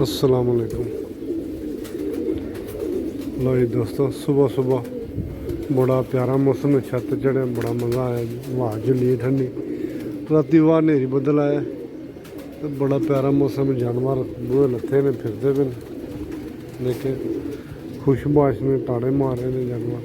अस्सलाम वालेकुम। लो जी दोस्तों, सुबह सुबह बड़ा प्यारा मौसम है, छत चढ़े बड़ा मज़ा आया जी। हवा झुली ठंडी, राती वाह नेरी बदल आया तो बड़ा प्यारा मौसम। जानवर बूहे लत्थे ने फिरते पे लेकिन खुशबाश ने टाड़े मारे ने जानवर।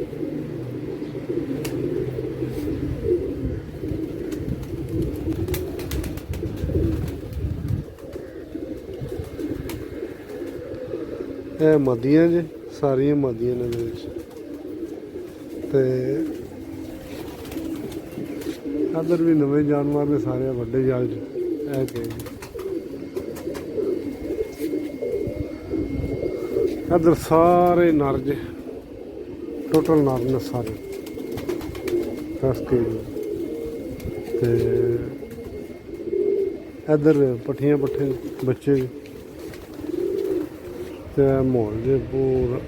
ਇਹ ਮਦੀਆਂ ਜੇ ਸਾਰੀਆਂ ਮਦੀਆਂ ਨੇ ਇਹਦੇ ਵਿੱਚ ਤੇ ਇੱਧਰ ਵੀ ਨਵੇਂ ਜਾਨਵਰ ਨੇ ਸਾਰੇ ਵੱਡੇ ਜਾਲ 'ਚ। ਇਹ ਕਿ ਇੱਧਰ ਸਾਰੇ ਨਰ ਜੇ, ਟੋਟਲ ਨਰ ਨੇ ਸਾਰੇ 10 ਕੇਜੀ। ਤੇ ਇੱਧਰ ਪੱਠੀਆਂ ਪੱਠੇ ਬੱਚੇ ਵੀ ਤੇ ਮਾਹੌਲ ਜੇ ਪੂਰਾ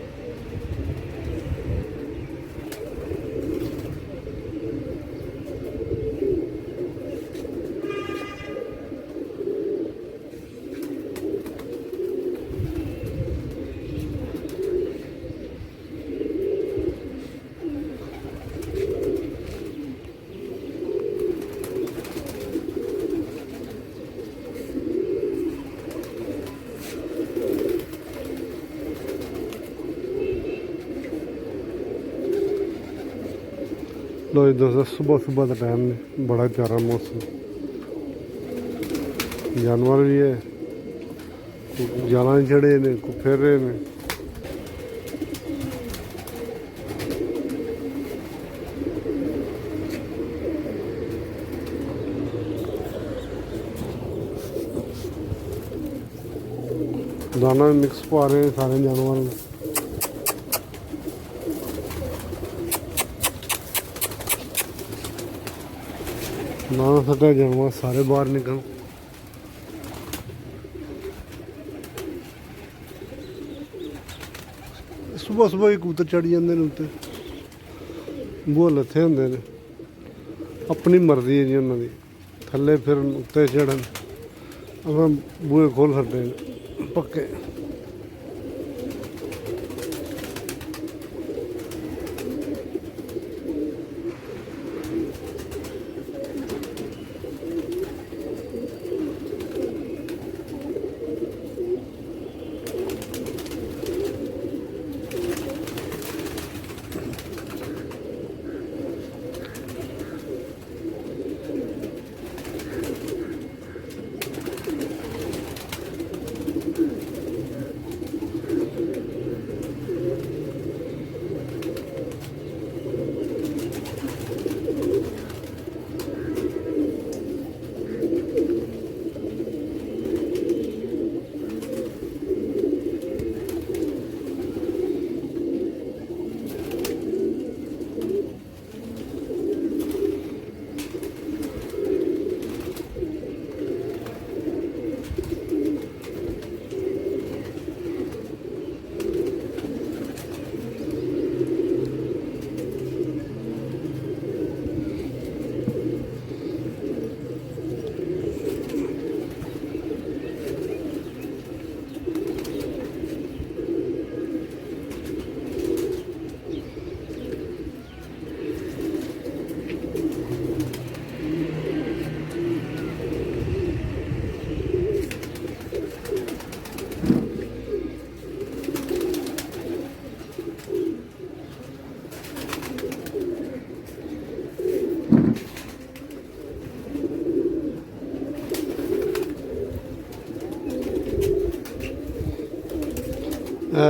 लो जी दोस्तों, सुबह सुबह का टाइम है, बड़ा प्यारा मौसम। जानवर भी है, जाला चढ़े ने, फिर रहे ने। दाना मिक्स पा रहे हैं सारे जानवर में। ना सटा जानवर सारे बाहर निकल। सुबह सुबह ही कबूतर चढ़ी जाते हैं उत्ते, बूहे लत्थे होंदे ने। अपनी मर्जी है जी उन्होंने, थल्ले फिर उत्ते चढ़न। असें बूहे खोल छड्डे पक्के।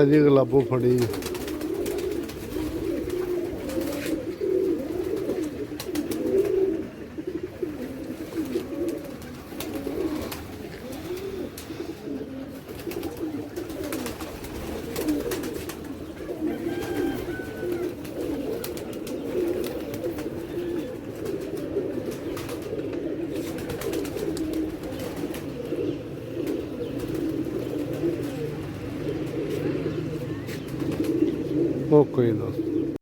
जी गुलाबो फड़ी। ओके दोस्त।